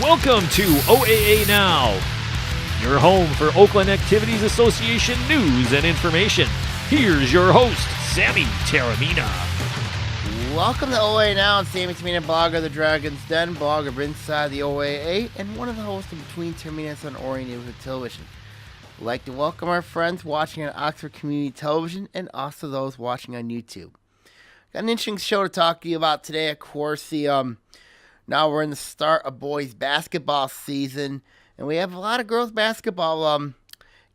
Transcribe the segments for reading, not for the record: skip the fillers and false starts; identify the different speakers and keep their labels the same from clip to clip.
Speaker 1: Welcome to OAA Now, your home for Oakland Activities Association news and information. Here's your host, Sammy Taramina.
Speaker 2: Welcome to OAA Now. I'm Sammy Taramina, blogger of the Dragon's Den, blogger of Inside the OAA, and one of the hosts of Between Taramina on Orion News Television. I'd like to welcome our friends watching on Oxford Community Television and also those watching on YouTube. Got an interesting show to talk to you about today. Of course, now we're in the start of boys basketball season, and we have a lot of girls basketball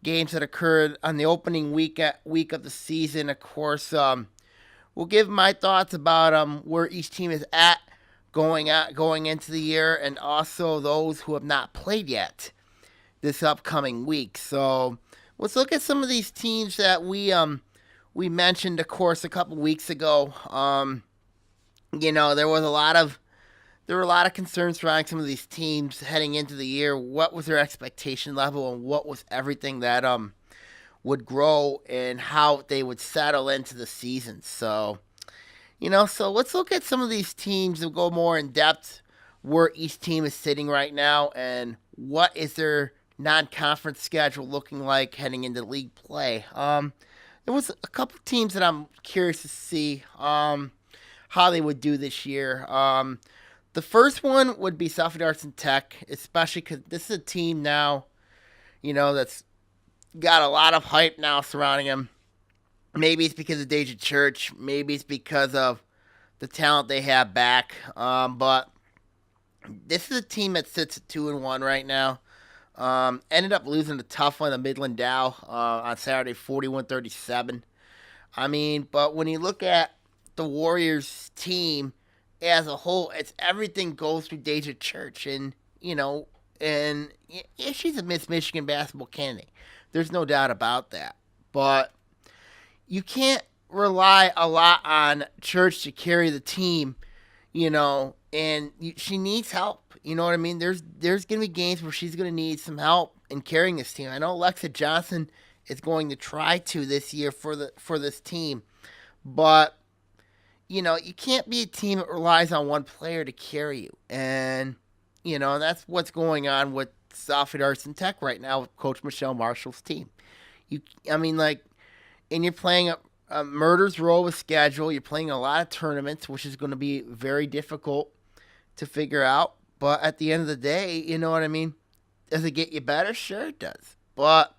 Speaker 2: games that occurred on the opening week of the season. Of course, we'll give my thoughts about where each team is at going into the year, and also those who have not played yet this upcoming week. So let's look at some of these teams that we mentioned, of course, a couple weeks ago. There were a lot of concerns surrounding some of these teams heading into the year. What was their expectation level, and what was everything that would grow and how they would settle into the season. So let's look at some of these teams and go more in depth where each team is sitting right now and what is their non-conference schedule looking like heading into league play. There was a couple teams that I'm curious to see how they would do this year. The first one would be Southfield Arts and Tech, especially because this is a team now, that's got a lot of hype now surrounding them. Maybe it's because of Deja Church. Maybe it's because of the talent they have back. But this is a team that sits at 2-1 right now. Ended up losing a tough one to Midland Dow on Saturday, 41-37. But when you look at the Warriors team as a whole, it's everything goes through Deja Church, and she's a Miss Michigan basketball candidate. There's no doubt about that. But you can't rely a lot on Church to carry the team, and she needs help. You know what I mean? There's going to be games where she's going to need some help in carrying this team. I know Alexa Johnson is going to try to this year for this team, but you can't be a team that relies on one player to carry you. And, that's what's going on with Southfield Arts and Tech right now with Coach Michelle Marshall's team. And you're playing a murder's row of schedule. You're playing a lot of tournaments, which is going to be very difficult to figure out. But at the end of the day, you know what I mean? Does it get you better? Sure it does. But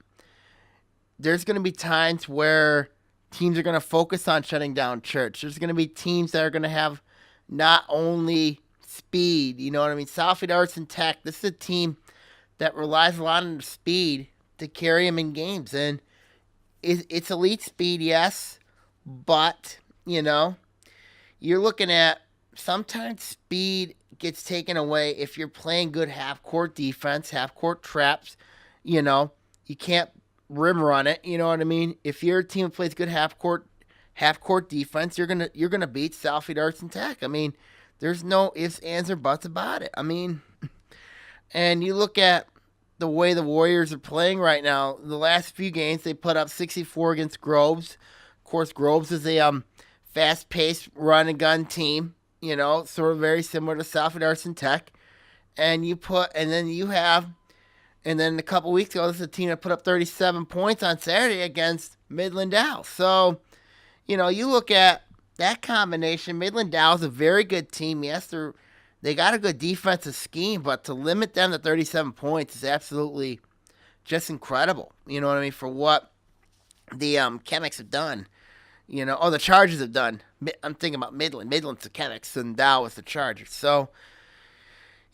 Speaker 2: there's going to be times where teams are going to focus on shutting down Church. There's going to be teams that are going to have not only speed, Southfield Arts and Tech, this is a team that relies a lot on speed to carry them in games. And it's elite speed, yes, but, you're looking at sometimes speed gets taken away if you're playing good half-court defense, half-court traps. You can't rim run it, you know what I mean? If your team plays good half court defense, you're gonna beat Southfield Arts and Tech. There's no ifs, ands, or buts about it. And you look at the way the Warriors are playing right now. The last few games they put up 64 against Groves. Of course, Groves is a fast-paced run and gun team. Sort of very similar to Southfield Arts and Tech. And then a couple weeks ago, this is a team that put up 37 points on Saturday against Midland Dow. So, you look at that combination. Midland Dow is a very good team. Yes, they got a good defensive scheme, but to limit them to 37 points is absolutely just incredible. You know what I mean? For what the Chemics have done. The Chargers have done. I'm thinking about Midland. Midland's the Chemics, and Dow is the Chargers. So,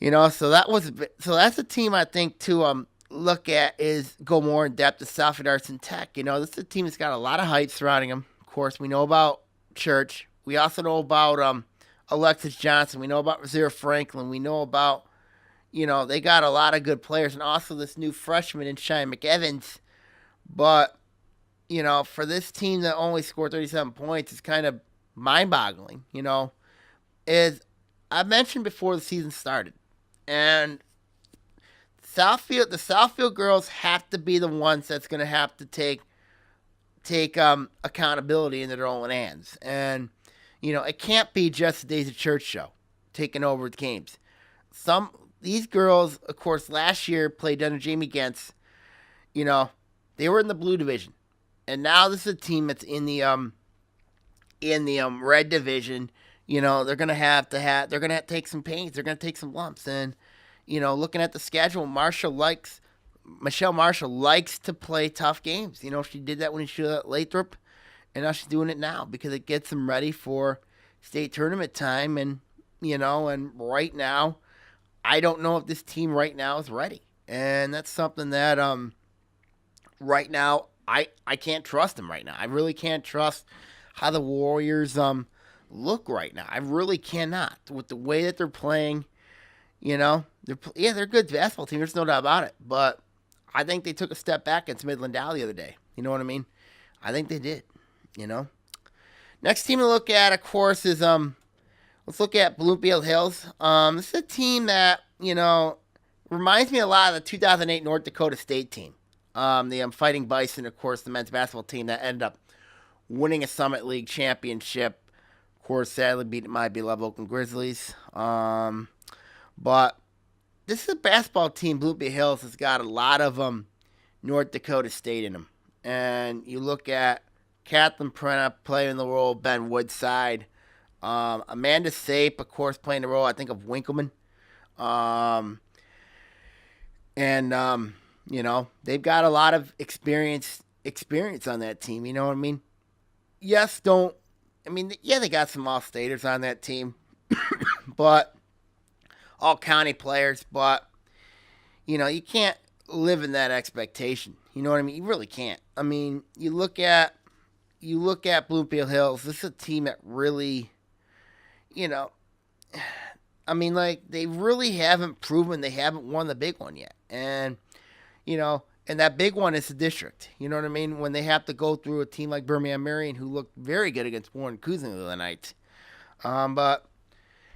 Speaker 2: so that's a team I think to look at is go more in depth to Southfield Arts and Tech. This is a team that's got a lot of hype surrounding them. Of course, we know about Church. We also know about Alexis Johnson. We know about Rosario Franklin. We know about, they got a lot of good players, and also this new freshman in Shine McEvans. But, for this team that only scored 37 points is kind of mind-boggling, is I mentioned before the season started. And the Southfield girls have to be the ones that's going to have to take accountability into their own hands. And, it can't be just the Days of Church show taking over the games. these girls, of course, last year played under Jamie Gentz. They were in the blue division, and now this is a team that's in the red division. They're gonna have to take some pains. They're gonna take some lumps, and looking at the schedule, Michelle Marshall likes to play tough games. She did that when she was at Lathrop, and now she's doing it now because it gets them ready for state tournament time. And and right now, I don't know if this team right now is ready, and that's something that right now I can't trust them right now. I really can't trust how the Warriors look right now. I really cannot with the way that they're playing. They're a good basketball team. There's no doubt about it. But I think they took a step back against Midland Dow the other day. You know what I mean? I think they did. Next team to look at, of course, is let's look at Bloomfield Hills. This is a team that reminds me a lot of the 2008 North Dakota State team. The Fighting Bison, of course, the men's basketball team that ended up winning a Summit League championship. Of course, sadly beat my beloved Oakland Grizzlies. But this is a basketball team, Bloomfield Hills, has got a lot of North Dakota State in them. And you look at Kathleen Prena playing the role of Ben Woodside. Amanda Sape, of course, playing the role, I think, of Winkleman. They've got a lot of experience on that team. You know what I mean? They got some All-Staters on that team, but all county players. But you can't live in that expectation. You know what I mean? You really can't. You look at Bloomfield Hills. This is a team that really, they really haven't proven they haven't won the big one yet. And and that big one is the district. You know what I mean? When they have to go through a team like Birmingham Marion, who looked very good against Warren Cousin the other night. But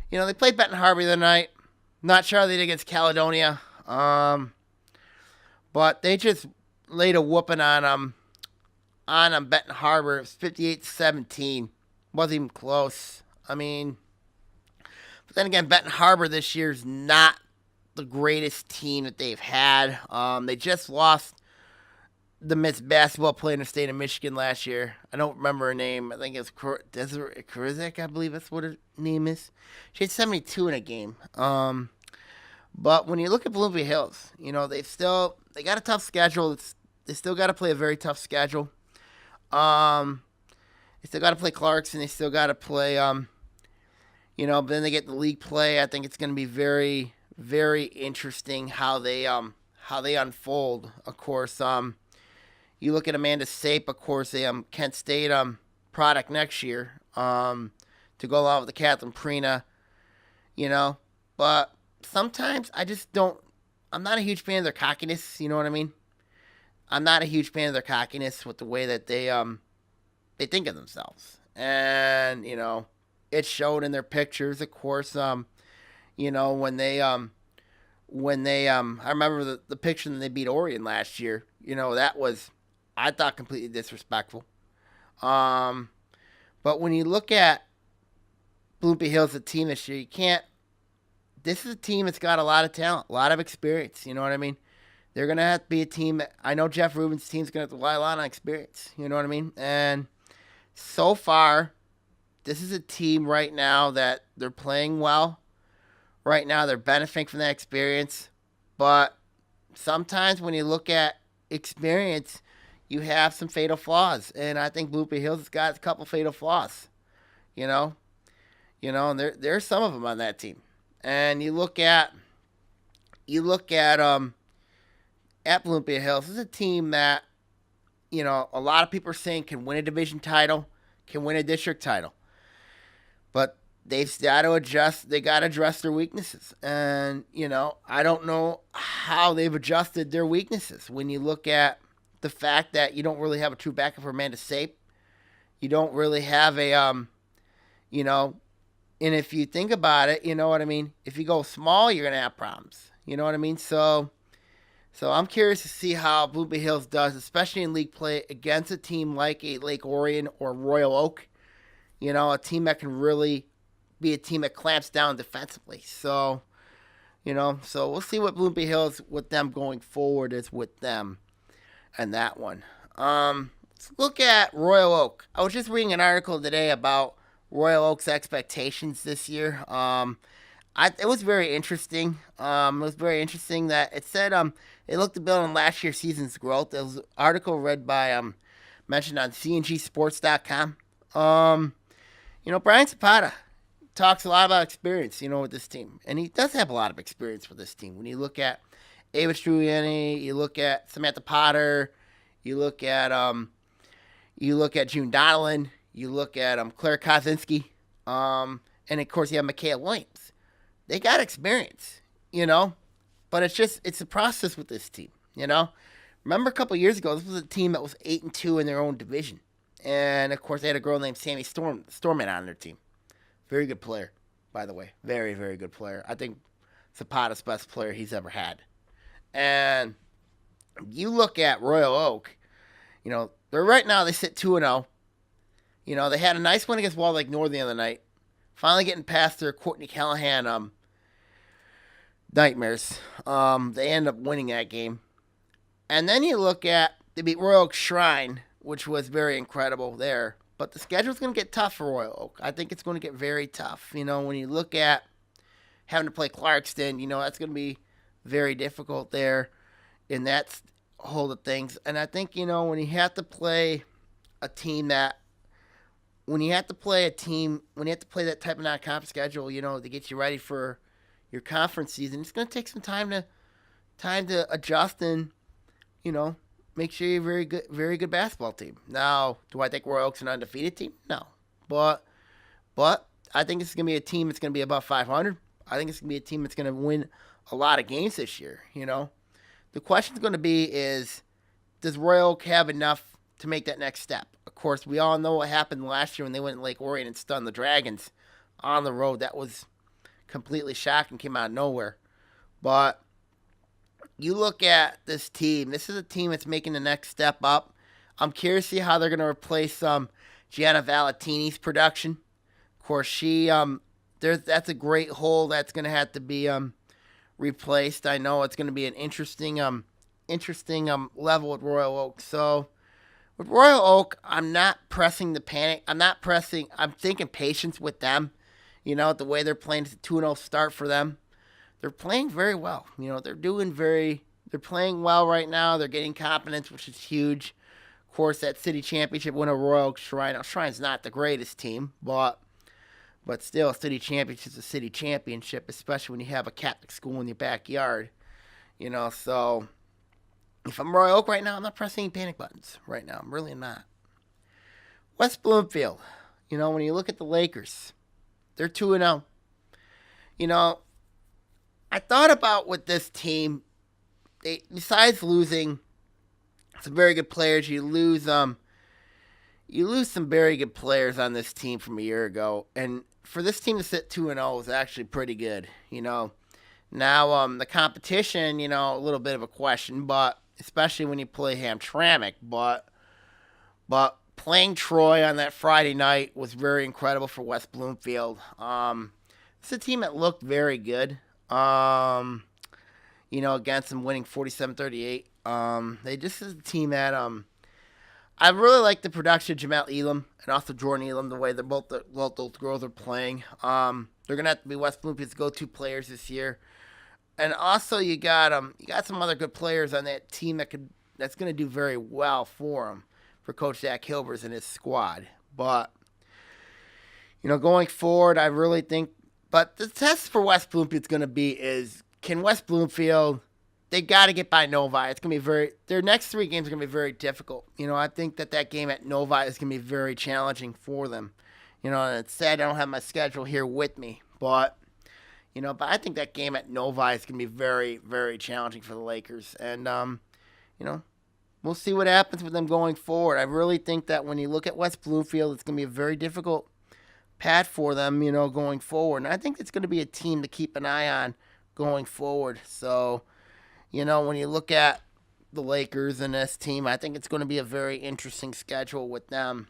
Speaker 2: they played Benton Harbor the other night. Not sure how they did against Caledonia. But they just laid a whooping on Benton Harbor. It was 58-17. Wasn't even close. But then again, Benton Harbor this year is not the greatest team that they've had. They just lost the Miss Basketball player in the state of Michigan last year. I don't remember her name. I think it's Desiree Karizek, I believe that's what her name is. She had 72 in a game. But when you look at Bloomfield Hills, they got a tough schedule. They still got to play a very tough schedule. They still got to play Clarkson. They still got to play, but then they get the league play. I think it's going to be very, very interesting how they unfold. Of course, you look at Amanda Sape, of course, a Kent State product next year to go along with the Kathleen Prena, But sometimes I'm not a huge fan of their cockiness, you know what I mean? I'm not a huge fan of their cockiness with the way that they think of themselves. And, it showed in their pictures, of course, when they I remember the picture that they beat Orion last year, that was, I thought, completely disrespectful. But when you look at Bloomfield Hills, the team this year, this is a team that's got a lot of talent, a lot of experience, you know what I mean? They're going to have to be a team that, I know Jeff Rubin's team's going to have to rely a lot on experience, you know what I mean? And so far, this is a team right now that they're playing well. Right now, they're benefiting from that experience. But sometimes when you look at experience, you have some fatal flaws. And I think Bloomfield Hills has got a couple fatal flaws. And there's some of them on that team. And you look at Bloomfield Hills. This is a team that, a lot of people are saying can win a division title, can win a district title. But they've got to adjust. They got to address their weaknesses. And, I don't know how they've adjusted their weaknesses. When you look at the fact that you don't really have a true backup for Amanda Sape. You don't really have a, and if you think about it, you know what I mean? If you go small, you're going to have problems. You know what I mean? So I'm curious to see how Bloomfield Hills does, especially in league play against a team like a Lake Orion or Royal Oak. A team that can really be a team that clamps down defensively. So, So we'll see what Bloomfield Hills with them going forward is with them and that one. Let's look at Royal Oak. I was just reading an article today about Royal Oak's expectations this year. It was very interesting. It was very interesting that it said it looked to build on last year's season's growth. It was an article read by mentioned on cngsports.com. Brian Zapata talks a lot about experience, with this team, and he does have a lot of experience with this team. When you look at Ava Struiani, you look at Samantha Potter, you look at June Donellan, you look at Claire Kozinski, and of course you have Michaela Williams. They got experience, but it's a process with this team, Remember a couple years ago, this was a team that was 8-2 in their own division, and of course they had a girl named Sammy Storman on their team. Very good player, by the way. Very, very good player. I think Zapata's best player he's ever had. And you look at Royal Oak, they're right now, they sit 2-0. They had a nice win against Walled Lake North the other night. Finally getting past their Courtney Callahan nightmares. They end up winning that game. And then you look at, they beat Royal Oak Shrine, which was very incredible there. But the schedule's going to get tough for Royal Oak. I think it's going to get very tough. When you look at having to play Clarkston, that's going to be very difficult there in that hold of things. And I think, when you have to play a team that, when you have to play that type of non-conference schedule, to get you ready for your conference season, it's going to take some time to adjust and, make sure you're a very good basketball team. Now, do I think Royal Oak's an undefeated team? No. But I think this is going to be a team that's going to be above 500. I think it's going to be a team that's going to win a lot of games this year, The question's going to be is, does Royal Oak have enough to make that next step? Of course, we all know what happened last year when they went to Lake Orion and stunned the Dragons on the road. That was completely shocking, came out of nowhere. But you look at this team. This is a team that's making the next step up. I'm curious to see how they're going to replace Gianna Valentini's production. Of course, that's a great hole that's going to have to be replaced. I know it's going to be an interesting level with Royal Oak. So with Royal Oak, I'm not pressing the panic. I'm thinking patience with them. The way they're playing, it's a 2-0 start for them. They're playing very well. They're playing well right now. They're getting confidence, which is huge. Of course, that city championship win of Royal Oak Shrine. Now, Shrine's not the greatest team, but still, a city championship is a city championship, especially when you have a Catholic school in your backyard. So if I'm Royal Oak right now, I'm not pressing any panic buttons right now. I'm really not. West Bloomfield, when you look at the Lakers, they're 2-0. I thought about with this team, besides losing some very good players, you lose some very good players on this team from a year ago. And for this team to sit 2-0 is actually pretty good, Now, the competition, a little bit of a question, but especially when you play Hamtramck, but playing Troy on that Friday night was very incredible for West Bloomfield. It's a team that looked very good. Against them winning 47-38. They just is a team that I really like the production of Jamel Elam and also Jordan Elam, the way they're both those girls are playing. They're gonna have to be West Bloomfield's go-to players this year. And also you got some other good players on that team that's gonna do very well for Coach Zach Hilbers and his squad. But going forward, I really think. But the test for West Bloomfield is going to be is, can West Bloomfield, they got to get by Novi. It's going to be their next 3 games are going to be very difficult. I think that game at Novi is going to be very challenging for them. And it's sad I don't have my schedule here with me. But I think that game at Novi is going to be very, very challenging for the Lakers. And, we'll see what happens with them going forward. I really think that when you look at West Bloomfield, it's going to be a very difficult path for them, going forward. And I think it's going to be a team to keep an eye on going forward. So, when you look at the Lakers and this team, I think it's going to be a very interesting schedule with them.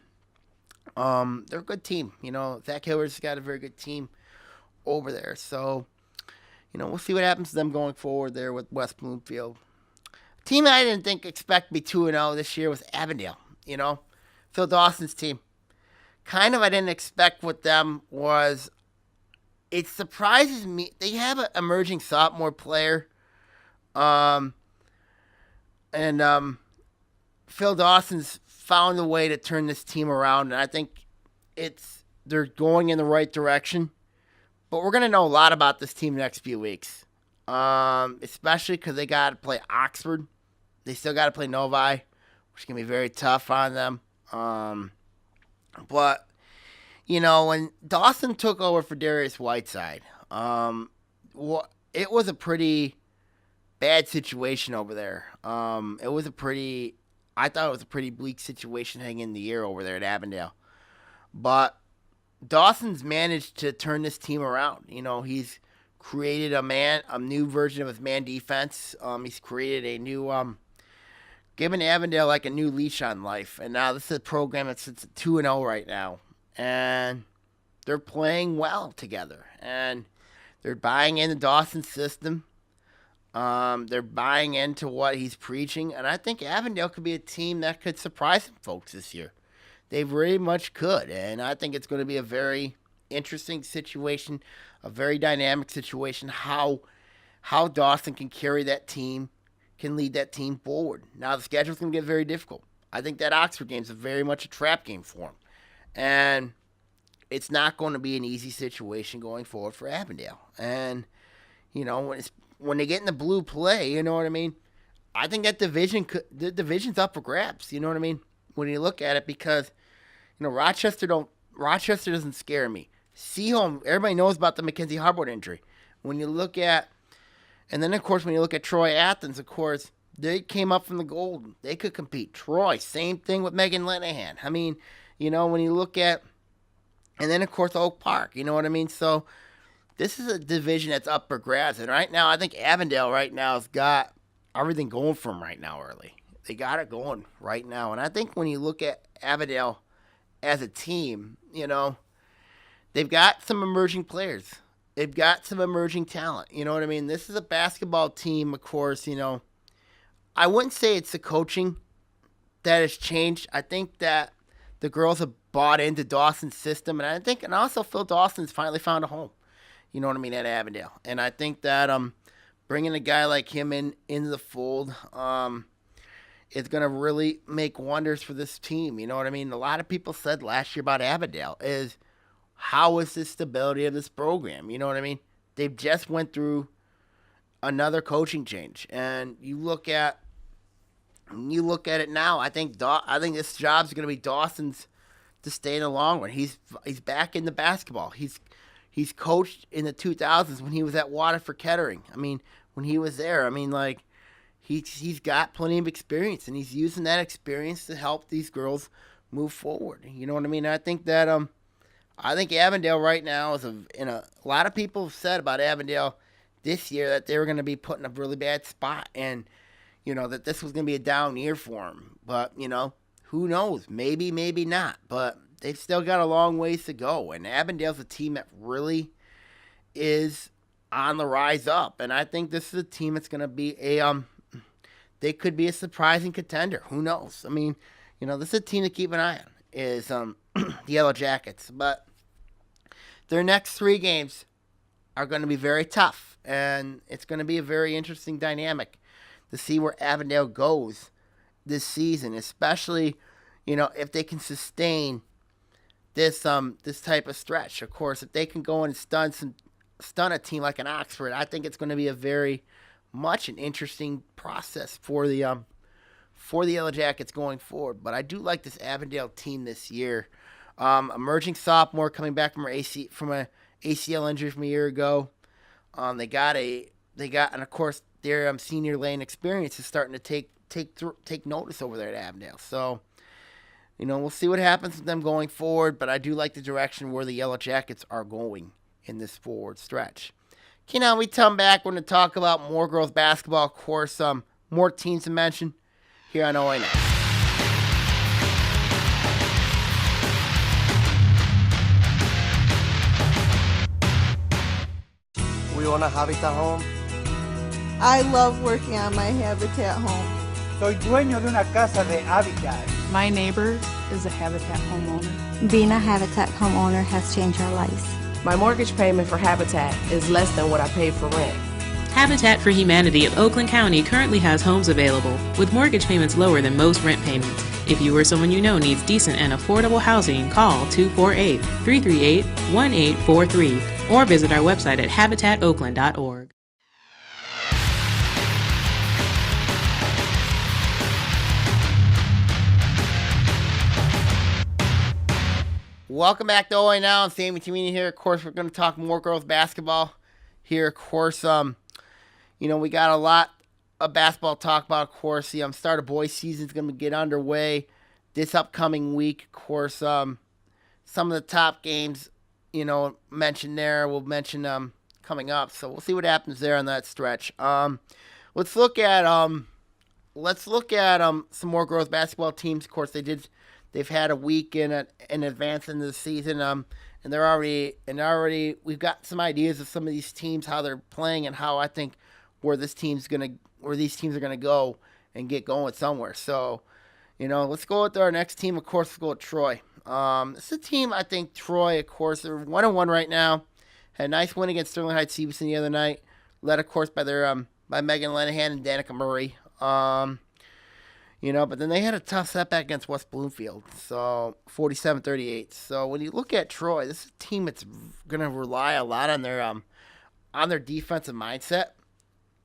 Speaker 2: They're a good team. Zach Hilbers has got a very good team over there. So, we'll see what happens to them going forward there with West Bloomfield. A team I didn't expect to be 2-0 this year was Avondale. Phil Dawson's team. Kind of I didn't expect with them was, it surprises me. They have an emerging sophomore player. And Phil Dawson's found a way to turn this team around, and I think they're going in the right direction. But we're going to know a lot about this team the next few weeks, especially because they got to play Oxford. They still got to play Novi, which is going to be very tough on them. But, when Dawson took over for Darius Whiteside, it was a pretty bad situation over there. I thought it was a pretty bleak situation hanging in the air over there at Avondale. But Dawson's managed to turn this team around. He's created a new version of his man defense. He's created a new, given Avondale like a new leash on life. And now this is a program that's 2-0 right now. And they're playing well together. And they're buying into Dawson's system. They're buying into what he's preaching. And I think Avondale could be a team that could surprise some folks this year. They very much could. And I think it's going to be a very interesting situation, a very dynamic situation, how Dawson can carry that team, can lead that team forward. Now, the schedule's going to get very difficult. I think that Oxford game is very much a trap game for them. And it's not going to be an easy situation going forward for Avondale. And, when they get in the blue play, you know what I mean? I think that the division's up for grabs, you know what I mean? When you look at it, because, Rochester doesn't scare me. Seaholm, everybody knows about the Mackenzie Harbord injury. When you look at, and then of course when you look at Troy Athens, of course, they came up from the gold. They could compete. Troy, same thing with Megan Linehan. I mean, when you look at, and then of course Oak Park, you know what I mean? So this is a division that's up for grabs. And right now, I think Avondale right now has got everything going for them right now early. They got it going right now. And I think when you look at Avondale as a team, they've got some emerging players. They've got some emerging talent. You know what I mean? This is a basketball team, of course, I wouldn't say it's the coaching that has changed. I think that the girls have bought into Dawson's system. And also Phil Dawson's finally found a home. You know what I mean, at Avondale. And I think that bringing a guy like him into the fold is going to really make wonders for this team. You know what I mean? A lot of people said last year about Avondale is, how is the stability of this program? You know what I mean? They've just went through another coaching change. And you look at it now, I think this job's going to be Dawson's to stay in the long run. He's back into basketball. He's coached in the 2000s when he was at Waterford Kettering. I mean, when he was there, he's got plenty of experience, and he's using that experience to help these girls move forward. You know what I mean? I think that I think Avondale right now is a lot of people have said about Avondale this year that they were going to be put in a really bad spot, and that this was going to be a down year for them. But who knows? Maybe, maybe not. But they've still got a long ways to go, and Avondale's a team that really is on the rise up. And I think this is a team that's going to be they could be a surprising contender. Who knows? I mean, this is a team to keep an eye on, is the Yellow Jackets. But their next 3 games are going to be very tough, and it's going to be a very interesting dynamic to see where Avondale goes this season, especially, if they can sustain this type of stretch. Of course, if they can go and stun a team like an Oxford, I think it's going to be a very much an interesting process for the Yellow Jackets going forward. But I do like this Avondale team this year. Emerging sophomore coming back from an ACL injury from a year ago. And of course their senior lane experience is starting to take notice over there at Avondale. So, we'll see what happens with them going forward, but I do like the direction where the Yellow Jackets are going in this forward stretch. Okay, now we come back. We're going to talk about more girls basketball. Of course, more teams to mention here on OAA Now.
Speaker 3: We own a Habitat home?
Speaker 4: I love working on my Habitat home.
Speaker 5: Soy dueño de una casa de Habitat.
Speaker 6: My neighbor is a Habitat homeowner.
Speaker 7: Being a Habitat homeowner has changed our lives.
Speaker 8: My mortgage payment for Habitat is less than what I paid for rent.
Speaker 9: Habitat for Humanity of Oakland County currently has homes available with mortgage payments lower than most rent payments. If you or someone you know needs decent and affordable housing, call 248-338-1843 or visit our website at habitatoakland.org.
Speaker 2: Welcome back to OAA Now. I'm Sammy Tamini here. Of course, we're going to talk more girls basketball here. Of course, we got a lot of basketball to talk about. Of course, the start of boys season is going to get underway this upcoming week. Of course, some of the top games, mentioned there. We'll mention coming up. So we'll see what happens there on that stretch. Let's look at some more girls basketball teams. Of course, they've had a week in advance into the season, and they're already we've got some ideas of some of these teams, how they're playing, and how I think where these teams are gonna go and get going somewhere. So, let's go with our next team. Of course, let's go with Troy. It's a team, I think Troy, of course, they're 1-1 right now. Had a nice win against Sterling Heights Stevenson the other night, led of course by Megan Lenahan and Danica Murray. But then they had a tough setback against West Bloomfield, so 47-38. So when you look at Troy, this is a team that's going to rely a lot on their defensive mindset.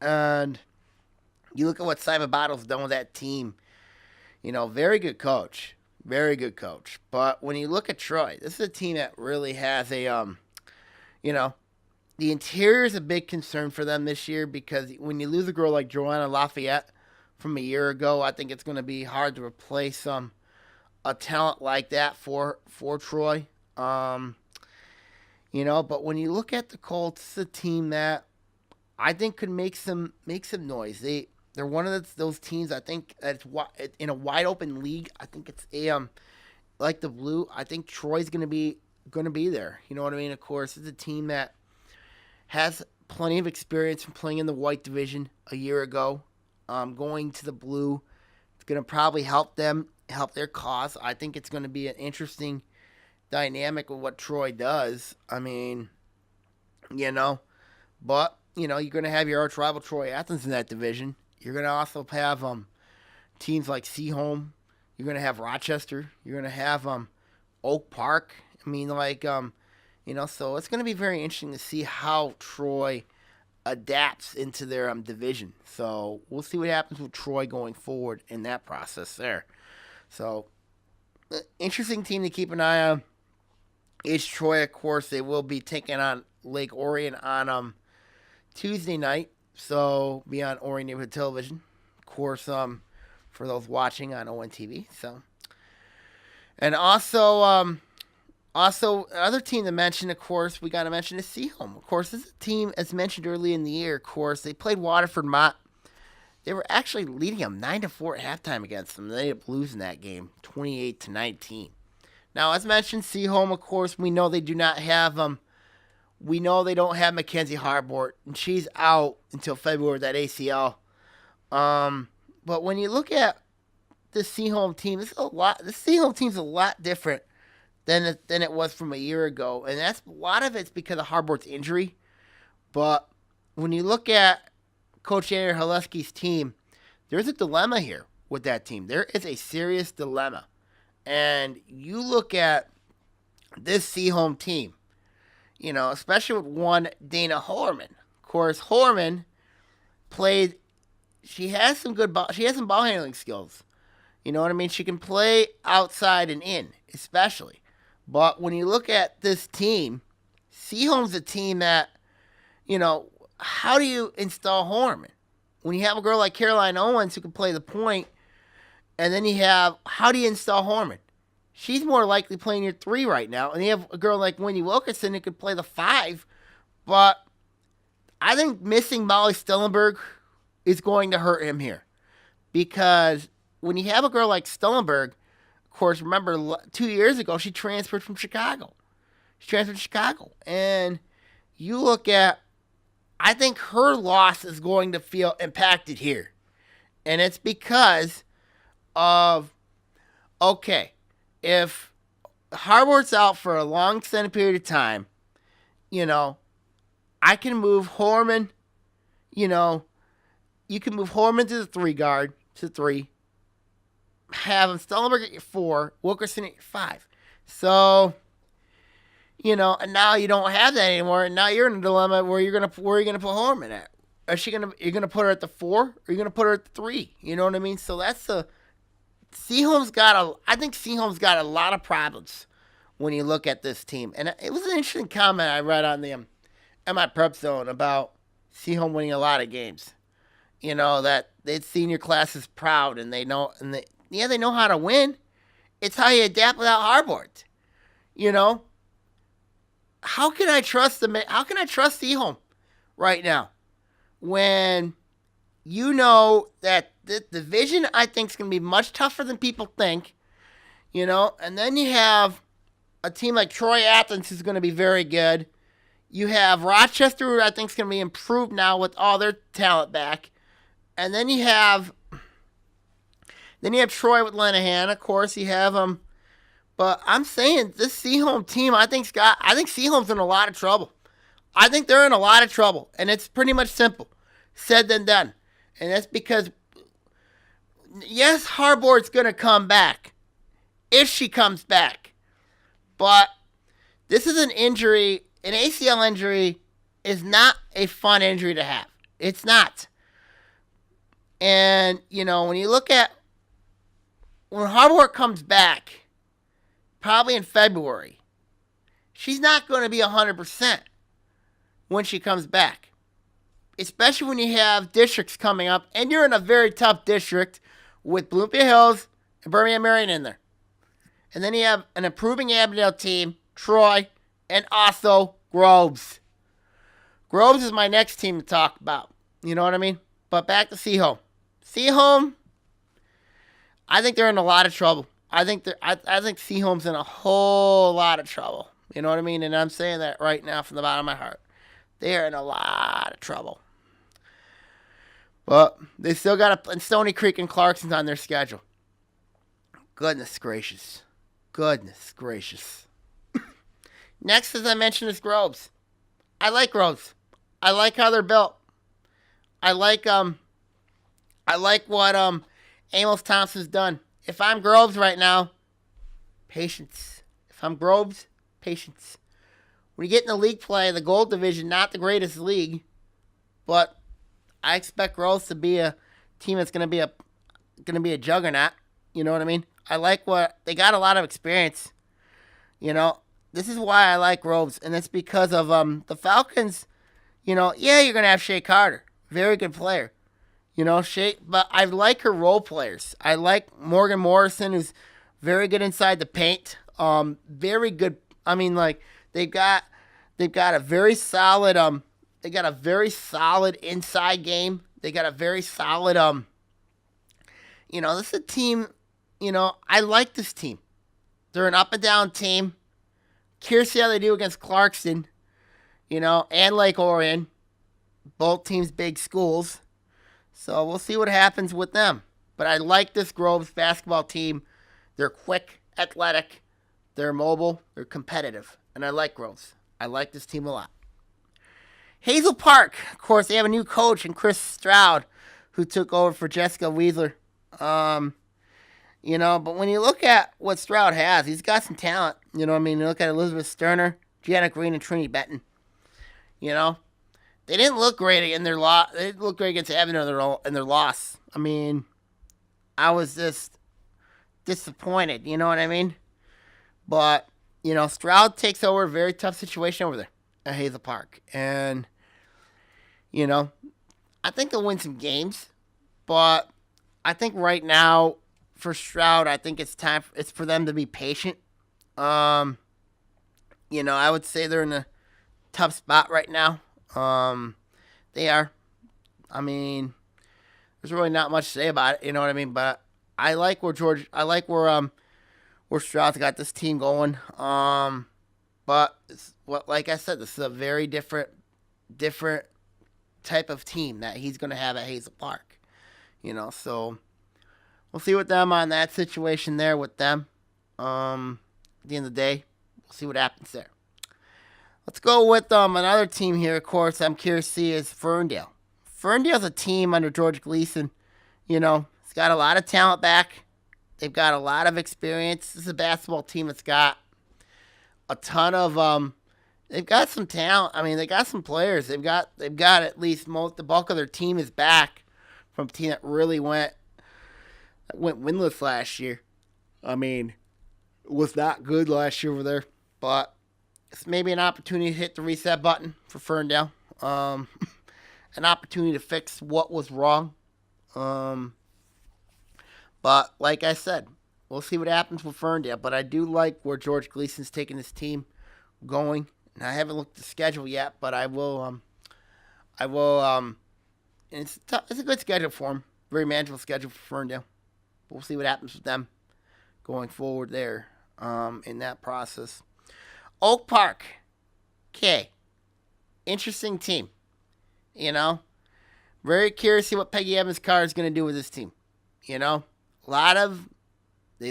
Speaker 2: And you look at what Simon Bottle's done with that team. Very good coach. Very good coach. But when you look at Troy, this is a team that really has the interior is a big concern for them this year, because when you lose a girl like Joanna Lafayette from a year ago, I think it's going to be hard to replace a talent like that for Troy. But when you look at the Colts, it's a team that I think could make some noise. They're one of those teams, I think, that's in a wide open league. I think it's like the Blue. I think Troy's going to be there. You know what I mean? Of course, it's a team that has plenty of experience from playing in the white division a year ago. Going to the Blue, it's going to probably help their cause. I think it's going to be an interesting dynamic with what Troy does. I mean, but, you're going to have your arch rival Troy Athens in that division. You're going to also have teams like Seaholm. You're going to have Rochester. You're going to have Oak Park. I mean, so it's going to be very interesting to see how Troy adapts into their division. So we'll see what happens with Troy going forward in that process there. So interesting team to keep an eye on is Troy. Of course, they will be taking on Lake Orion on Tuesday night. So be on Orion Neighborhood Television. Of course, for those watching on ONTV. So, and also another team to mention, of course, we got to mention is Seaholm. Of course, this is a team, as mentioned early in the year, of course, they played Waterford Mott. They were actually leading them 9-4 at halftime against them. They ended up losing that game 28-19. Now, as mentioned, Seaholm, of course, we know they do not have we know they don't have Mackenzie Harbort, and she's out until February with that ACL. But when you look at the Seaholm team, this Seaholm team's a lot different than it was from a year ago, and a lot of it's because of Harbort's injury. But when you look at Coach Andrew Halusky's team, there's a dilemma here with that team. There is a serious dilemma, and you look at this Seaholm team, especially with one Dana Horman. Of course, Horman played. She has some ball handling skills. You know what I mean? She can play outside and in, especially. But when you look at this team, Seaholm's a team that, how do you install Horman? When you have a girl like Caroline Owens who can play the point, and then how do you install Horman? She's more likely playing your 3 right now. And you have a girl like Wendy Wilkinson who could play the 5. But I think missing Molly Stellenberg is going to hurt him here. Because when you have a girl like Stellenberg, of course, remember 2 years ago, she transferred from Chicago. And you look at I think her loss is going to feel impacted here. And it's because of, okay, if Harvard's out for a long extended period of time, I can move Horman, you can move Horman to the 3 guard, to 3. Have him Stellenberg at your 4, Wilkerson at your 5. So, and now you don't have that anymore, and now you're in a dilemma where you're gonna put Horman at. You're gonna put her at the 4, or you're gonna put her at the 3? You know what I mean? So that's Seaholm's I think Seaholm's got a lot of problems when you look at this team. And it was an interesting comment I read on the MI Prep Zone about Seaholm winning a lot of games. That they'd senior class is proud, and they know how to win. It's how you adapt without hardboard. How can I trust Seaholm right now when that the division I think is going to be much tougher than people think, and then you have a team like Troy Athens who's going to be very good. You have Rochester, who I think is going to be improved now with all their talent back. And then you have Troy with Lenahan, of course. You have them. But I'm saying this Seaholm team, I think Seaholm's in a lot of trouble. I think they're in a lot of trouble. And it's pretty much simple. Said than done. And that's because, yes, Harbord's going to come back. If she comes back. But this is an injury. An ACL injury is not a fun injury to have. It's not. And, when you look at when Harbord comes back, probably in February, she's not going to be 100% when she comes back. Especially when you have districts coming up, and you're in a very tough district with Bloomfield Hills and Birmingham Marion in there. And then you have an improving Avondale team, Troy, and also Groves. Groves is my next team to talk about. You know what I mean? But back to Seaholm. Seaholm, I think they're in a lot of trouble. I think Seaholm's in a whole lot of trouble. You know what I mean? And I'm saying that right now from the bottom of my heart. They're in a lot of trouble. But they still got Stony Creek and Clarkson's on their schedule. Goodness gracious. Goodness gracious. Next, as I mentioned, is Groves. I like Groves. I like how they're built. I like what Amos Thompson's done. If I'm Groves right now, patience. If I'm Groves, patience. When you get in the league play, the gold division, not the greatest league, but I expect Groves to be a team that's going to be a juggernaut. You know what I mean? I like what they got. A lot of experience. This is why I like Groves, and it's because of the Falcons. You're going to have Shea Carter, very good player. Shea, but I like her role players. I like Morgan Morrison, who's very good inside the paint. Very good. I mean, like they've got a very solid inside game. They got a very solid this is a team. I like this team. They're an up and down team. Curious to see how they do against Clarkston, and Lake Orion. Both teams big schools. So we'll see what happens with them. But I like this Groves basketball team. They're quick, athletic, they're mobile, they're competitive. And I like Groves. I like this team a lot. Hazel Park, of course, they have a new coach in Chris Stroud, who took over for Jessica Weisler. But when you look at what Stroud has, he's got some talent. You know what I mean? You look at Elizabeth Sterner, Gianna Green, and Trinity Benton. They didn't look great in their loss. They didn't look great against Avondale in their loss. I mean, I was just disappointed. You know what I mean? But, Stroud takes over a very tough situation over there at Hazel Park. And, I think they'll win some games. But I think right now, for Stroud, I think it's for them to be patient. I would say they're in a tough spot right now. They are. I mean, there's really not much to say about it. You know what I mean? But I like where Stroud's got this team going. But like I said, this is a very different type of team that he's going to have at Hazel Park. So we'll see with them on that situation there with them. At the end of the day, we'll see what happens there. Let's go with another team here, of course, I'm curious to see is Ferndale. Ferndale's a team under George Gleason. It's got a lot of talent back. They've got a lot of experience. This is a basketball team that's got a ton of they've got some talent. I mean, they got some players. They've got at least the bulk of their team is back from a team that really went winless last year. I mean, it was not good last year over there, but it's maybe an opportunity to hit the reset button for Ferndale. An opportunity to fix what was wrong. But like I said, we'll see what happens with Ferndale. But I do like where George Gleason's taking this team going. And I haven't looked at the schedule yet, but I will. And it's a good schedule for him. Very manageable schedule for Ferndale. But we'll see what happens with them going forward there in that process. Oak Park. Okay. Interesting team. Very curious to see what Peggy Evans-Carr is going to do with this team. They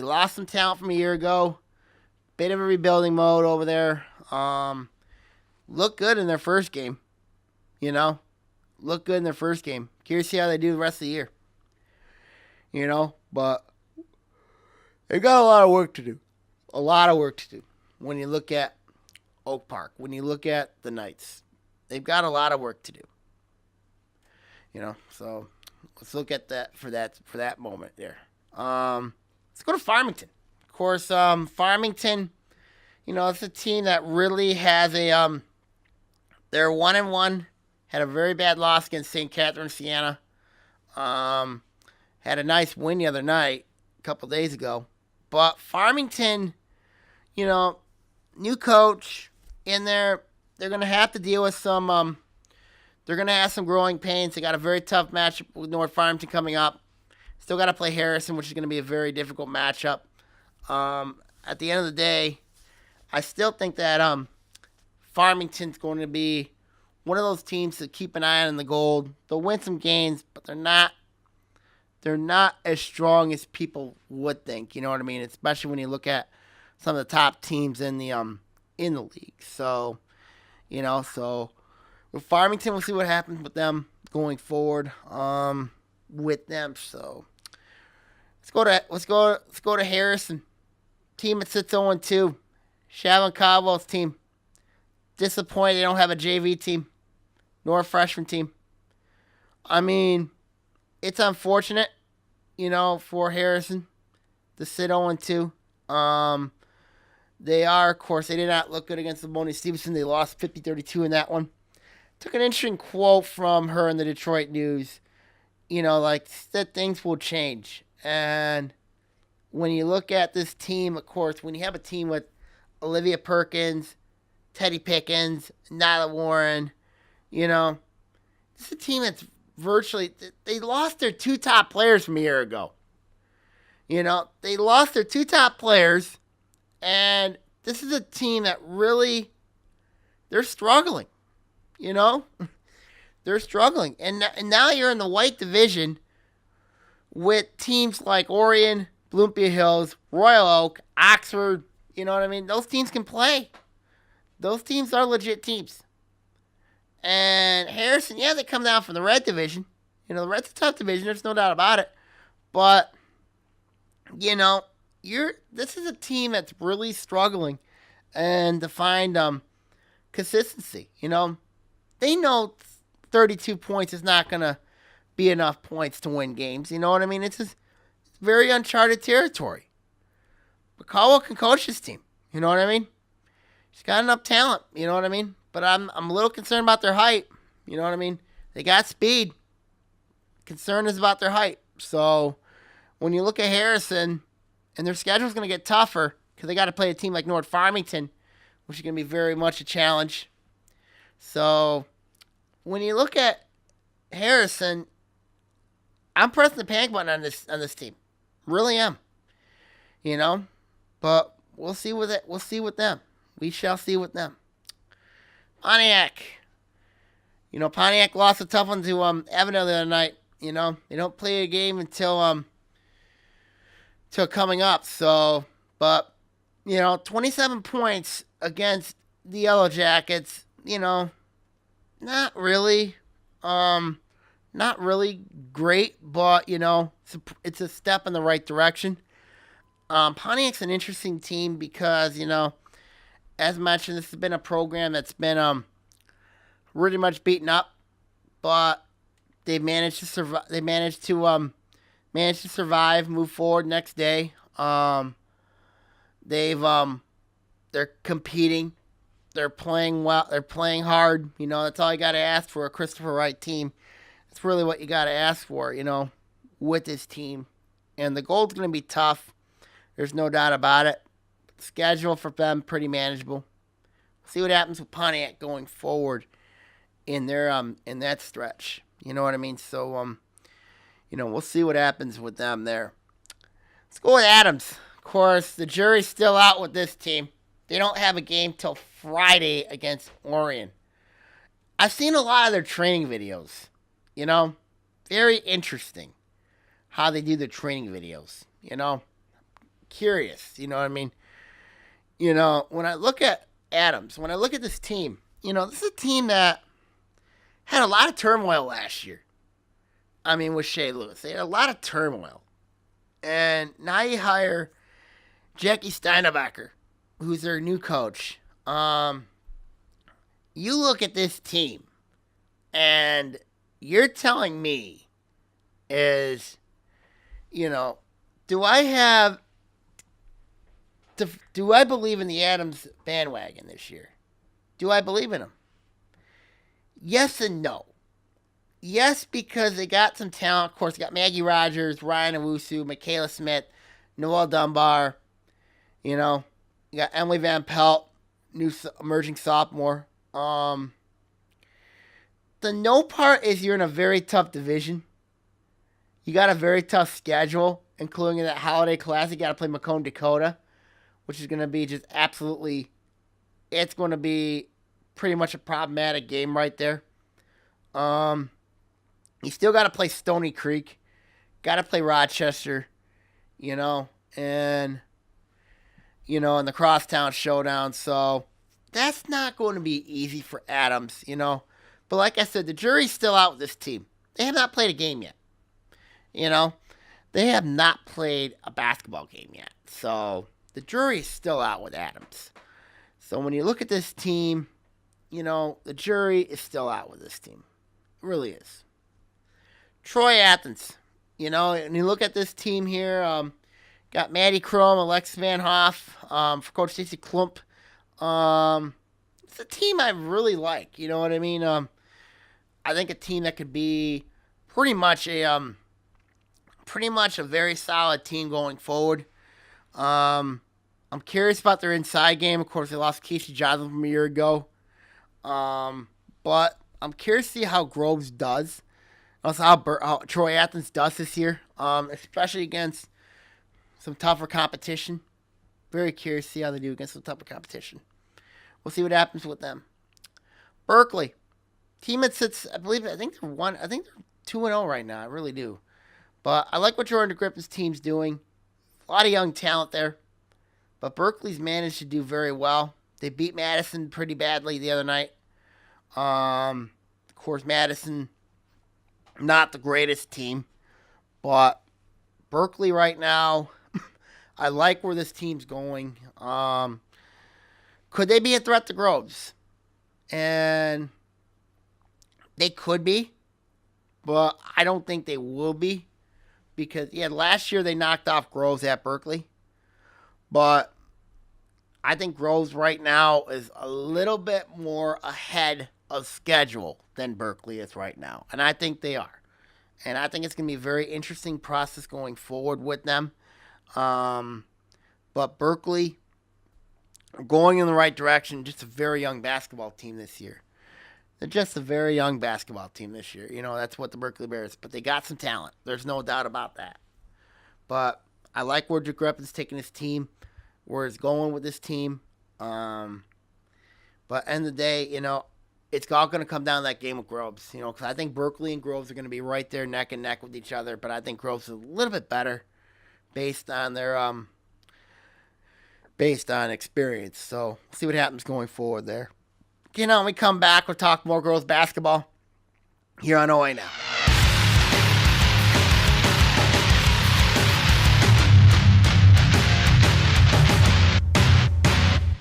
Speaker 2: lost some talent from a year ago. Bit of a rebuilding mode over there. Looked good in their first game. Looked good in their first game. Curious to see how they do the rest of the year. But they got a lot of work to do. A lot of work to do. When you look at Oak Park, when you look at the Knights, they've got a lot of work to do. So let's look at that for that moment there. Let's go to Farmington. Of course, Farmington, it's a team that really has they're 1-1, had a very bad loss against St. Catharines, Siena. Had a nice win the other night, a couple days ago. But Farmington, new coach in there, they're going to have to deal with some, they're going to have some growing pains. They got a very tough matchup with North Farmington coming up. Still got to play Harrison, which is going to be a very difficult matchup. At the end of the day, I still think that Farmington's going to be one of those teams to keep an eye on in the gold. They'll win some games, but they're not as strong as people would think. You know what I mean? Especially when you look at some of the top teams in the league. So, so with Farmington, we'll see what happens with them going forward. With them, so let's go to Harrison, team that sits 0-2. Shavlin Caldwell's team. Disappointed they don't have a JV team, nor a freshman team. I mean, it's unfortunate, for Harrison to sit 0-2. They are, of course, they did not look good against Lamoni Stevenson. They lost 50-32 in that one. Took an interesting quote from her in the Detroit News. That things will change. And when you look at this team, of course, when you have a team with Olivia Perkins, Teddy Pickens, Nyla Warren, it's a team that's virtually, they lost their two top players from a year ago. They lost their two top players, and this is a team that really, they're struggling, They're struggling. And now you're in the white division with teams like Orion, Bloomfield Hills, Royal Oak, Oxford. You know what I mean? Those teams can play. Those teams are legit teams. And Harrison, they come down from the red division. The red's a tough division. There's no doubt about it. But, this is a team that's really struggling and to find consistency. They know 32 points is not going to be enough points to win games. You know what I mean? It's very uncharted territory. But Caldwell can coach this team. You know what I mean? She's got enough talent. You know what I mean? But I'm a little concerned about their height. You know what I mean? They got speed. Concern is about their height. So when you look at Harrison, and their schedule's going to get tougher because they got to play a team like North Farmington, which is going to be very much a challenge. So when you look at Harrison, I'm pressing the panic button on this team. Really am. But we'll see with it. We'll see with them. We shall see with them. Pontiac. Pontiac lost a tough one to Avondale the other night. They don't play a game until coming up. So, but 27 points against the Yellow Jackets. Not really great, but it's a step in the right direction. Pontiac's an interesting team because as mentioned, this has been a program that's been really much beaten up, but they managed to survive. They managed to survive, move forward next day. They're competing. They're playing well. They're playing hard. That's all you got to ask for a Christopher Wright team. That's really what you got to ask for, with this team. And the goal's going to be tough. There's no doubt about it. Schedule for them pretty manageable. See what happens with Pontiac going forward in their in that stretch. You know what I mean? So we'll see what happens with them there. Let's go with Adams. Of course, the jury's still out with this team. They don't have a game till Friday against Orion. I've seen a lot of their training videos. Very interesting how they do their training videos. Curious. You know what I mean? When I look at Adams, when I look at this team, this is a team that had a lot of turmoil last year. With Shea Lewis. They had a lot of turmoil. And now you hire Jackie Steinebacher, who's their new coach. You look at this team, and you're telling me is, do I believe in the Adams bandwagon this year? Do I believe in them? Yes and no. Yes, because they got some talent. Of course, they got Maggie Rogers, Ryan Owusu, Michaela Smith, Noelle Dunbar. You got Emily Van Pelt, new emerging sophomore. The no part is you're in a very tough division. You got a very tough schedule, including that Holiday Classic. You got to play Macomb, Dakota, which is going to be just absolutely, it's going to be pretty much a problematic game right there. You still got to play Stony Creek. Got to play Rochester, and, in the Crosstown Showdown. So that's not going to be easy for Adams, But like I said, the jury's still out with this team. They have not played a game yet. They have not played a basketball game yet. So the jury's still out with Adams. So when you look at this team, the jury is still out with this team. It really is. Troy Athens, and you look at this team here, got Maddie Chrome, Alexis Van Hoff, for Coach Stacey Klump. It's a team I really like, you know what I mean? I think a team that could be pretty much a very solid team going forward. I'm curious about their inside game. Of course, they lost Casey Johnson from a year ago. But I'm curious to see how Groves does. Also, how Troy Athens does this year, especially against some tougher competition. Very curious to see how they do against some tougher competition. We'll see what happens with them. Berkeley, team that sits, I think they're 2-0 right now. I really do. But I like what Jordan Griffin's team's doing. A lot of young talent there. But Berkeley's managed to do very well. They beat Madison pretty badly the other night. Of course, Madison, not the greatest team. But Berkeley right now, I like where this team's going. Could they be a threat to Groves? And they could be. But I don't think they will be. Because, last year they knocked off Groves at Berkeley. But I think Groves right now is a little bit more ahead of schedule than Berkeley is right now. And I think they are. And I think it's going to be a very interesting process going forward with them. But Berkeley, going in the right direction, just a very young basketball team this year. They're just a very young basketball team this year. That's what the Berkeley Bears, but they got some talent. There's no doubt about that. But I like where Dick Griffin's taking his team, where it's going with this team. But end of the day, it's all going to come down to that game with Groves, because I think Berkeley and Groves are going to be right there neck and neck with each other, but I think Groves is a little bit better based on their based on experience. So we'll see what happens going forward there. When we come back, we'll talk more girls basketball here on OAA Now.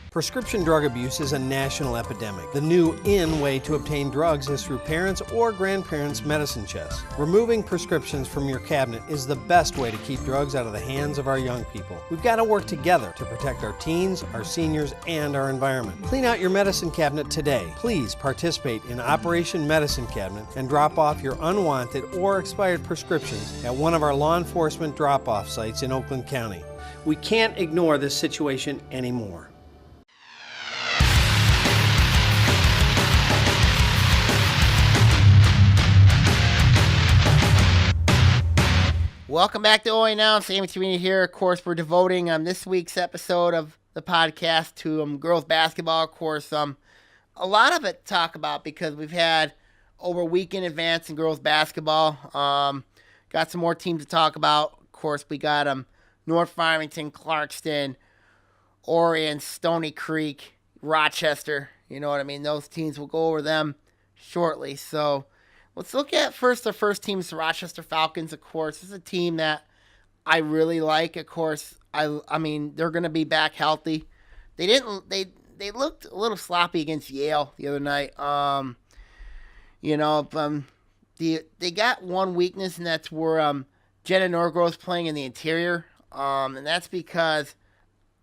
Speaker 3: Prescription drug abuse is a national epidemic. The new in way to obtain drugs is through parents' or grandparents' medicine chests. Removing prescriptions from your cabinet is the best way to keep drugs out of the hands of our young people. We've got to work together to protect our teens, our seniors, and our environment. Clean out your medicine cabinet today. Please participate in Operation Medicine Cabinet and drop off your unwanted or expired prescriptions at one of our law enforcement drop-off sites in Oakland County. We can't ignore this situation anymore.
Speaker 2: Welcome back to OAA Now. I'm Sammy Tarini here. Of course, we're devoting this week's episode of the podcast to girls basketball. Of course, a lot of it to talk about because we've had over a week in advance in girls basketball. Got some more teams to talk about. Of course, we got North Farmington, Clarkston, Orion, Stony Creek, Rochester. You know what I mean? Those teams, we'll go over them shortly. So let's look at first the first team, the Rochester Falcons. Of course, this is a team that I really like. Of course, I mean they're going to be back healthy. They looked a little sloppy against Yale the other night. They got one weakness, and that's where Jenna Norgrove's playing in the interior. And that's because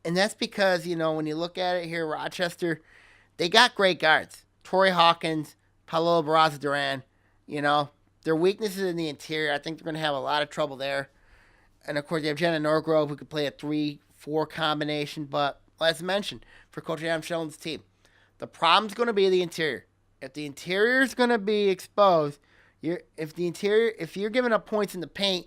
Speaker 2: when you look at it here, Rochester, they got great guards. Tori Hawkins, Paolo Barraza Duran. Their weaknesses in the interior, I think they're going to have a lot of trouble there. And, of course, you have Jenna Norgrove, who could play a 3-4 combination. But, as mentioned, for Coach Adam Sheldon's team, the problem's going to be the interior. If the interior is going to be exposed, if you're giving up points in the paint,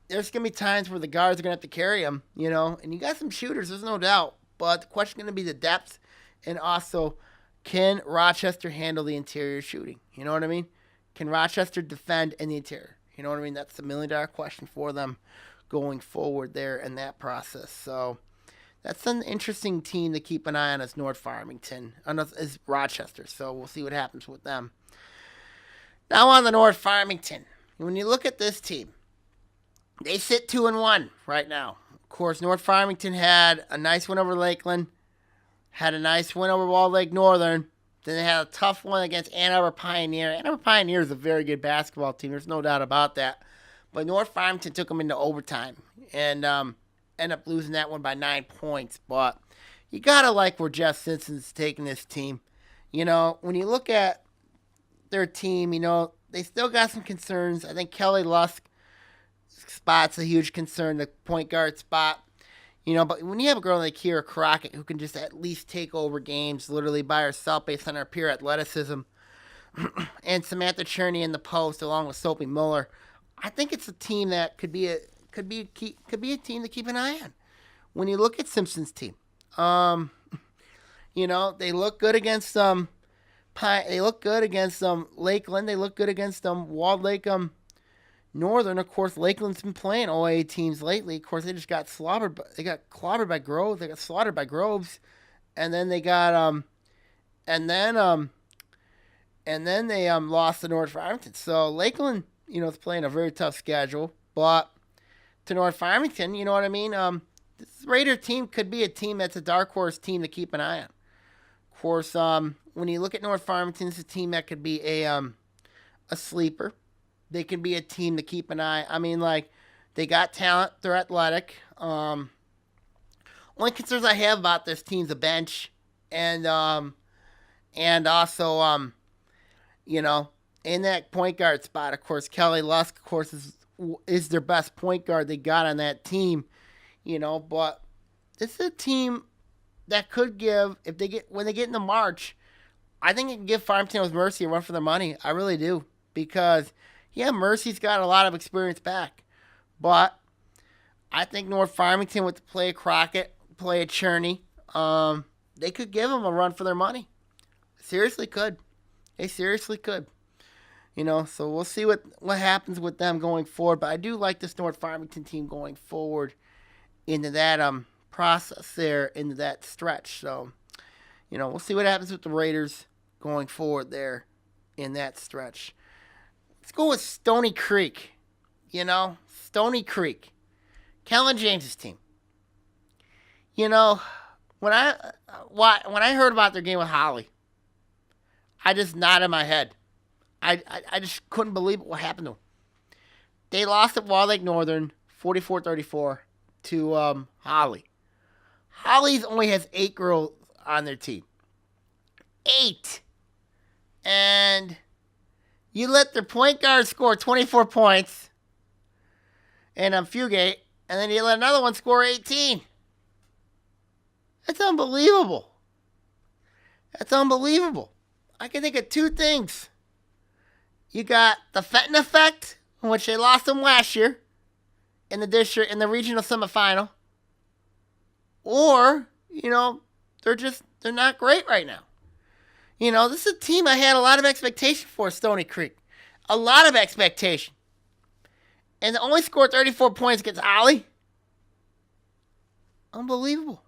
Speaker 2: there's going to be times where the guards are going to have to carry them, And you got some shooters, there's no doubt. But the question is going to be the depth and also, can Rochester handle the interior shooting? You know what I mean? Can Rochester defend in the interior? You know what I mean? That's the $1 million question for them going forward there in that process. So that's an interesting team to keep an eye on is North Farmington. Is Rochester. So we'll see what happens with them. Now on the North Farmington. When you look at this team, they sit 2-1 right now. Of course, North Farmington had a nice win over Lakeland, had a nice win over Walled Lake Northern. Then they had a tough one against Ann Arbor Pioneer. Ann Arbor Pioneer is a very good basketball team. There's no doubt about that. But North Farmington took them into overtime and ended up losing that one by 9 points. But you got to like where Jeff Simpson's taking this team. When you look at their team, they still got some concerns. I think Kelly Lusk's spot's a huge concern, the point guard spot. But when you have a girl like Kira Crockett who can just at least take over games literally by herself based on her pure athleticism, and Samantha Cherney in the post along with Sophie Muller, I think it's a team that could be a team to keep an eye on. When you look at Simpson's team, they look good against Lakeland. They look good against Walled Lake Northern. Of course, Lakeland's been playing OAA teams lately. Of course, they just got slobbered. They got clobbered by Groves. They got slaughtered by Groves, and then they got lost to North Farmington. So Lakeland, is playing a very tough schedule. But to North Farmington, you know what I mean. This Raider team could be a team that's a dark horse team to keep an eye on. Of course, when you look at North Farmington, it's a team that could be a sleeper. They can be a team to keep an eye. I mean, they got talent. They're athletic. Only concerns I have about this team's a bench, and also, in that point guard spot, of course, Kelly Lusk, of course, is their best point guard they got on that team. But this is a team that could give when they get into March. I think it can give Farmington with Mercy a run for their money. I really do, because Mercy's got a lot of experience back. But I think North Farmington with the play of Crockett, play of Cherney, they could give them a run for their money. Seriously could. They seriously could. So we'll see what happens with them going forward. But I do like this North Farmington team going forward into that process there, into that stretch. So, we'll see what happens with the Raiders going forward there in that stretch. Let's go with Stony Creek. Stony Creek. Kellen James' team. When I heard about their game with Holly, I just nodded my head. I just couldn't believe what happened to them. They lost at Wall Lake Northern 44-34 to Holly. Holly's only has 8 girls on their team. 8. And you let their point guard score 24 points and Fugate, and then you let another one score 18. That's unbelievable. I can think of 2 things. You got the Fenton effect, in which they lost them last year in the regional semifinal. Or, they're not great right now. This is a team I had a lot of expectation for, Stony Creek. A lot of expectation. And they only scored 34 points against Ollie. Unbelievable.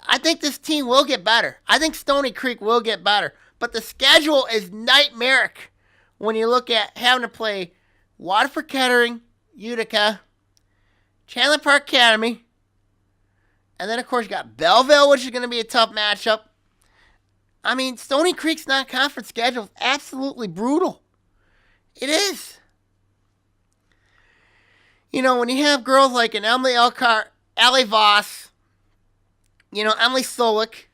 Speaker 2: I think this team will get better. I think Stony Creek will get better. But the schedule is nightmaric when you look at having to play Waterford Kettering, Utica, Chandler Park Academy, and then, of course, you got Belleville, which is going to be a tough matchup. I mean, Stony Creek's non-conference schedule is absolutely brutal. It is. When you have girls like an Emily Elkhart, Allie Voss, Emily Solik,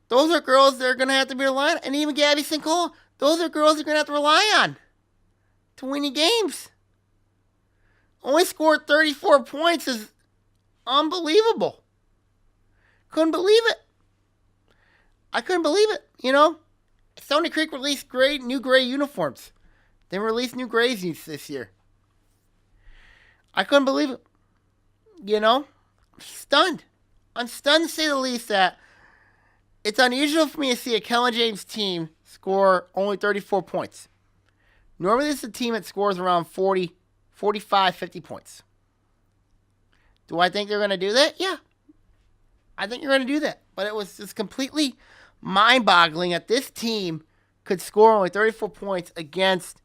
Speaker 2: those are girls that are going to have to be relied on. And even Gabby Sinclair, those are girls you're going to have to rely on to win your games. Only scored 34 points is unbelievable. Couldn't believe it. I couldn't believe it, Stony Creek released new gray uniforms. They released new grays this year. I couldn't believe it. I'm stunned. I'm stunned to say the least that it's unusual for me to see a Kellen James team score only 34 points. Normally, this is a team that scores around 40, 45, 50 points. Do I think they're going to do that? Yeah. I think you're going to do that. But it was just completely mind-boggling that this team could score only 34 points against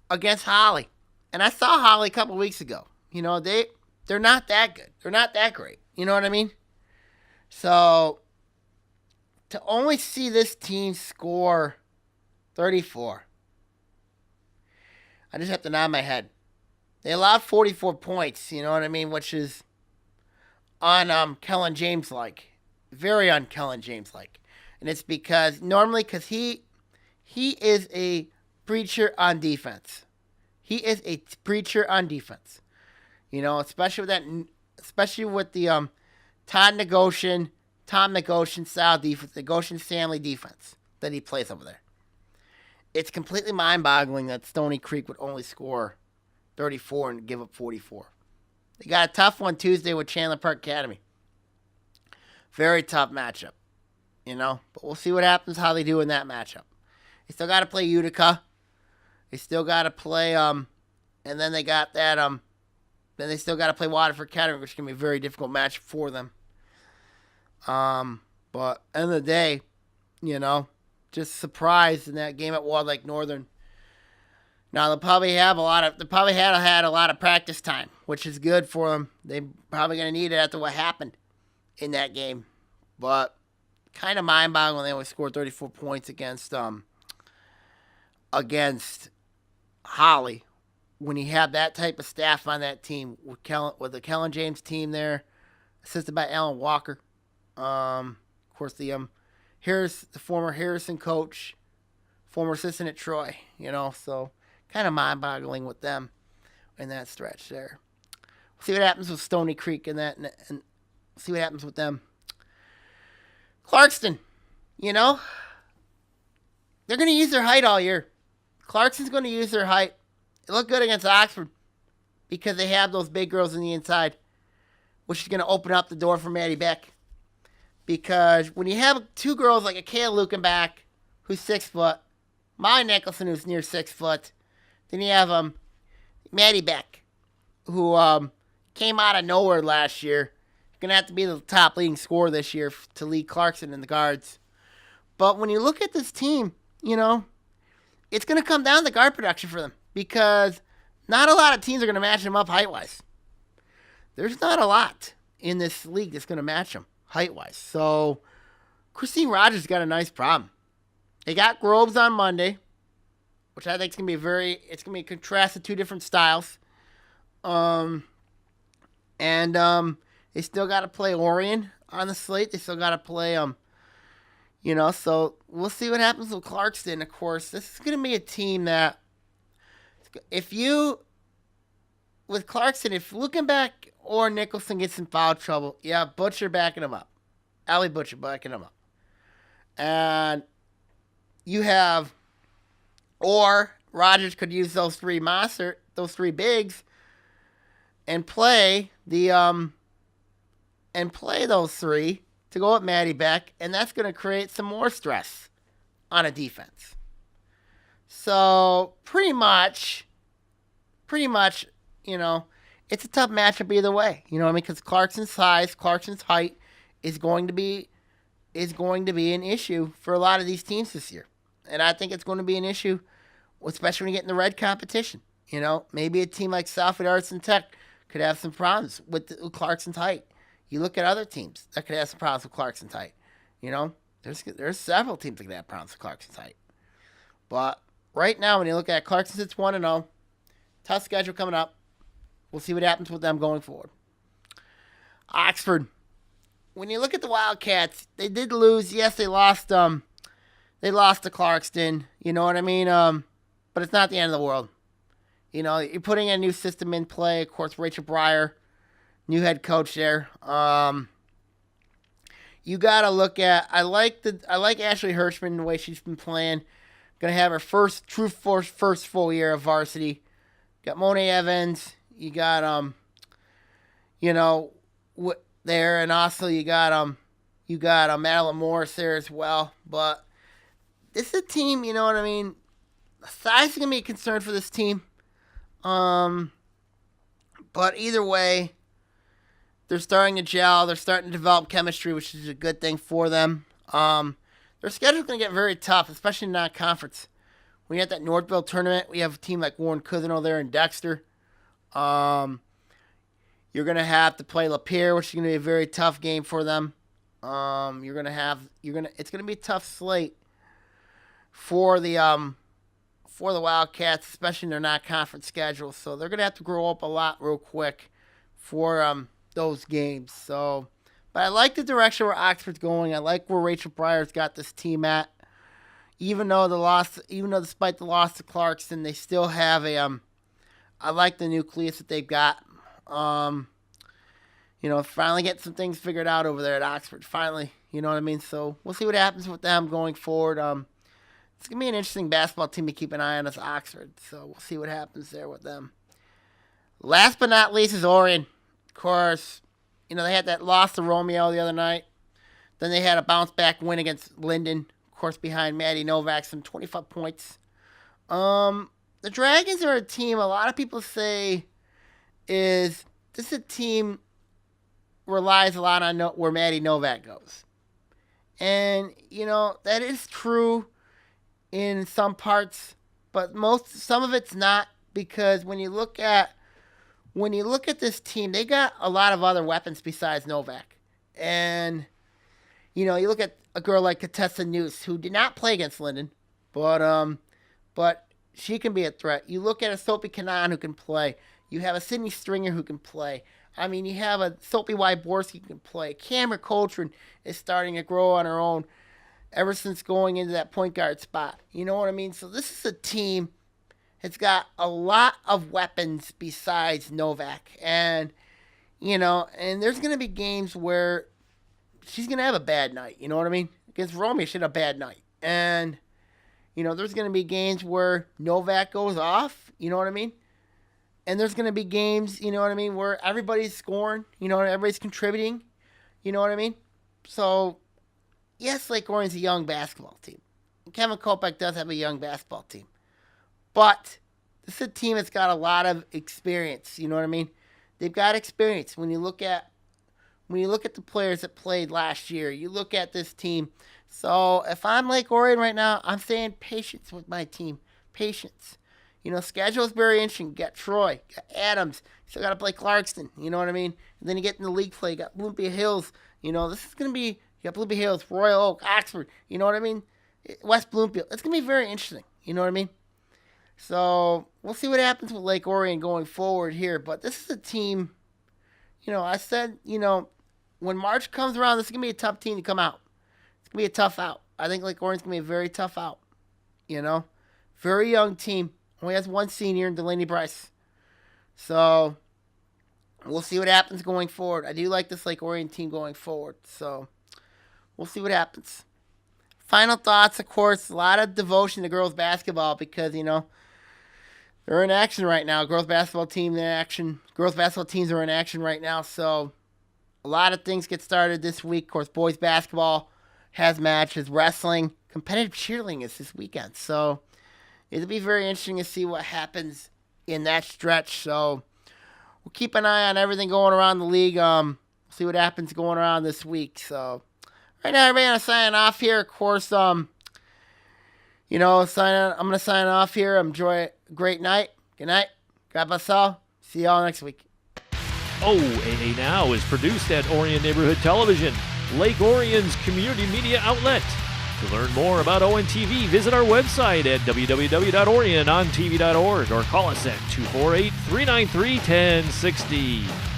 Speaker 2: Holly. And I saw Holly a couple weeks ago. They're not that good. They're not that great. You know what I mean? So to only see this team score 34, I just have to nod my head. They allowed 44 points, you know what I mean, which is on Kellen James-like. Very on Kellen James-like. And it's because he is a preacher on defense. He is a preacher on defense. Especially with the Tom Negocian style defense, Negocian Stanley defense that he plays over there. It's completely mind-boggling that Stony Creek would only score 34 and give up 44. They got a tough one Tuesday with Chandler Park Academy. Very tough matchup, But we'll see what happens, how they do in that matchup. They still got to play Utica. They still got to play, and then they got that, then they still got to play Waterford Kettering, which can be a very difficult match for them. But end of the day, just surprised in that game at Wall Lake Northern. Now they'll probably had a lot of practice time, which is good for them. They're probably going to need it after what happened in that game. But kind of mind-boggling they only scored 34 points against Holly. When you have that type of staff on that team, with the Kellen James team there, assisted by Alan Walker, of course the former Harrison coach, former assistant at Troy, so kind of mind-boggling with them in that stretch there. We'll see what happens with Stony Creek and see what happens with them. Clarkston, they're going to use their height all year. Clarkston's going to use their height. They look good against Oxford because they have those big girls on the inside, which is going to open up the door for Maddie Beck. Because when you have two girls like a Kayla Lukenbach, who's 6 foot, Molly Nicholson, who's near 6 foot, then you have Maddie Beck, who came out of nowhere last year. Going to have to be the top leading scorer this year to lead Clarkson in the guards. But when you look at this team, it's going to come down to guard production for them because not a lot of teams are going to match them up height-wise. There's not a lot in this league that's going to match them height-wise. So Christine Rogers got a nice problem. They got Groves on Monday, which I think is going to be it's going to be a contrast of two different styles. And they still got to play Orion on the slate. They still got to play, so we'll see what happens with Clarkston. Of course, this is going to be a team that with Clarkson, if Lukenbach or Nicholson gets in foul trouble, Butcher backing him up. Allie Butcher backing him up. And you have, or Rogers could use those three bigs and play those three to go at Maddie Beck, and that's going to create some more stress on a defense. So pretty much, it's a tough matchup either way. You know what I mean? Because Clarkson's size, Clarkson's height is going to be an issue for a lot of these teams this year. And I think it's going to be an issue, especially when you get in the red competition. Maybe a team like Southfield Arts and Tech could have some problems with Clarkson's height. You look at other teams that could have some problems with Clarkson's height. There's several teams that could have problems with Clarkson's height. But right now, when you look at Clarkson, it's 1-0. Tough schedule coming up. We'll see what happens with them going forward. Oxford. When you look at the Wildcats, they did lose. Yes, they lost. They lost to Clarkston. You know what I mean? But it's not the end of the world. You're putting a new system in play. Of course, Rachel Breyer, new head coach there. You got to look at. I like Ashley Hirschman the way she's been playing. Going to have her first full year of varsity. Got Monet Evans. You got there, and also you got Madeline Morris there as well. But this is a team, you know what I mean? Size is gonna be a concern for this team. But either way, they're starting to gel. They're starting to develop chemistry, which is a good thing for them. Their schedule's gonna get very tough, especially in non-conference. When you have that Northville tournament, we have a team like Warren Cousino there in Dexter. You're going to have to play Lapeer, which is going to be a very tough game for them. It's going to be a tough slate for the Wildcats, especially in their non-conference schedule. So they're going to have to grow up a lot real quick for those games. So, but I like the direction where Oxford's going. I like where Rachel Breyer's got this team at. Even despite the loss to Clarkson, they still have I like the nucleus that they've got. Finally getting some things figured out over there at Oxford. Finally, you know what I mean? So we'll see what happens with them going forward. It's going to be an interesting basketball team to keep an eye on as Oxford. So we'll see what happens there with them. Last but not least is Orion. Of course, they had that loss to Romeo the other night. Then they had a bounce-back win against Linden. Of course, behind Maddie Novak, some 25 points. The Dragons are a team a lot of people say this is a team relies a lot on where Maddie Novak goes. And, that is true in some parts, but some of it's not, because when you look at this team, they got a lot of other weapons besides Novak. And, you look at a girl like Contessa Noose, who did not play against Linden, but she can be a threat. You look at a Sophie Kanan who can play. You have a Sydney Stringer who can play. I mean, you have a Sophie Wyborski who can play. Cameron Coltrane is starting to grow on her own ever since going into that point guard spot. You know what I mean? So this is a team that's got a lot of weapons besides Novak. And, and there's going to be games where she's going to have a bad night. You know what I mean? Against Romeo, she had a bad night. And, there's going to be games where Novak goes off. You know what I mean? And there's going to be games, where everybody's scoring, everybody's contributing, you know what I mean? So, yes, Lake Orion's a young basketball team. Kevin Kopech does have a young basketball team. But this is a team that's got a lot of experience. You know what I mean? They've got experience. When you look at the players that played last year, you look at this team. So if I'm Lake Orion right now, I'm saying patience with my team. Patience. Schedule is very interesting. You got Troy, you got Adams, you still got to play Clarkston. You know what I mean? And then you get in the league play. You got Bloomfield Hills. This is going to be, you got Bloomfield Hills, Royal Oak, Oxford. You know what I mean? West Bloomfield. It's going to be very interesting. You know what I mean? So we'll see what happens with Lake Orion going forward here. But this is a team, I said, when March comes around, this is going to be a tough team to come out. It's going to be a tough out. I think Lake Orion's going to be a very tough out. Very young team. Only has one senior in Delaney Bryce. So we'll see what happens going forward. I do like this Lake Orion team going forward. So we'll see what happens. Final thoughts, of course, a lot of devotion to girls basketball because, they're in action right now. Girls basketball teams are in action right now. So a lot of things get started this week. Of course, boys basketball has matches. Wrestling, competitive cheerleading is this weekend. So it'll be very interesting to see what happens in that stretch. So we'll keep an eye on everything going around the league. See what happens going around this week. So right now, everybody, I'm signing off here. Of course, I'm going to sign off here. Enjoy a great night. Good night. God bless all. See y'all next week.
Speaker 1: OAA Now is produced at Orion Neighborhood Television, Lake Orion's community media outlet. To learn more about ONTV, visit our website at www.orionontv.org or call us at 248-393-1060.